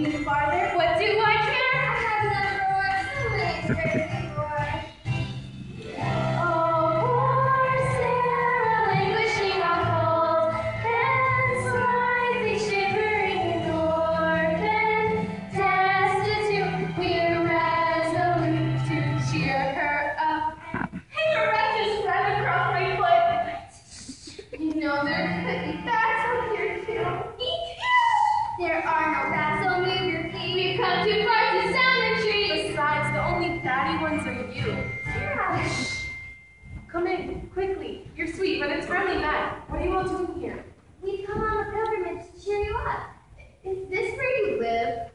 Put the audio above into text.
any farther? What do I care? I have number one swimming, crazy boy. Oh, poor Sarah, languishing on cold, and slightly shivering in orphan, destitute, we're resolute to cheer her up. Hey, a rat just ran across my foot. You know there could be bats up here too. There are no bats, so move your feet. We've come too far to sound the trees. Besides, the only batty ones are you. Sarah. Come in, quickly. You're sweet, but it's really bad. What are you all doing here? We've come on the government to cheer you up. Is this where you live?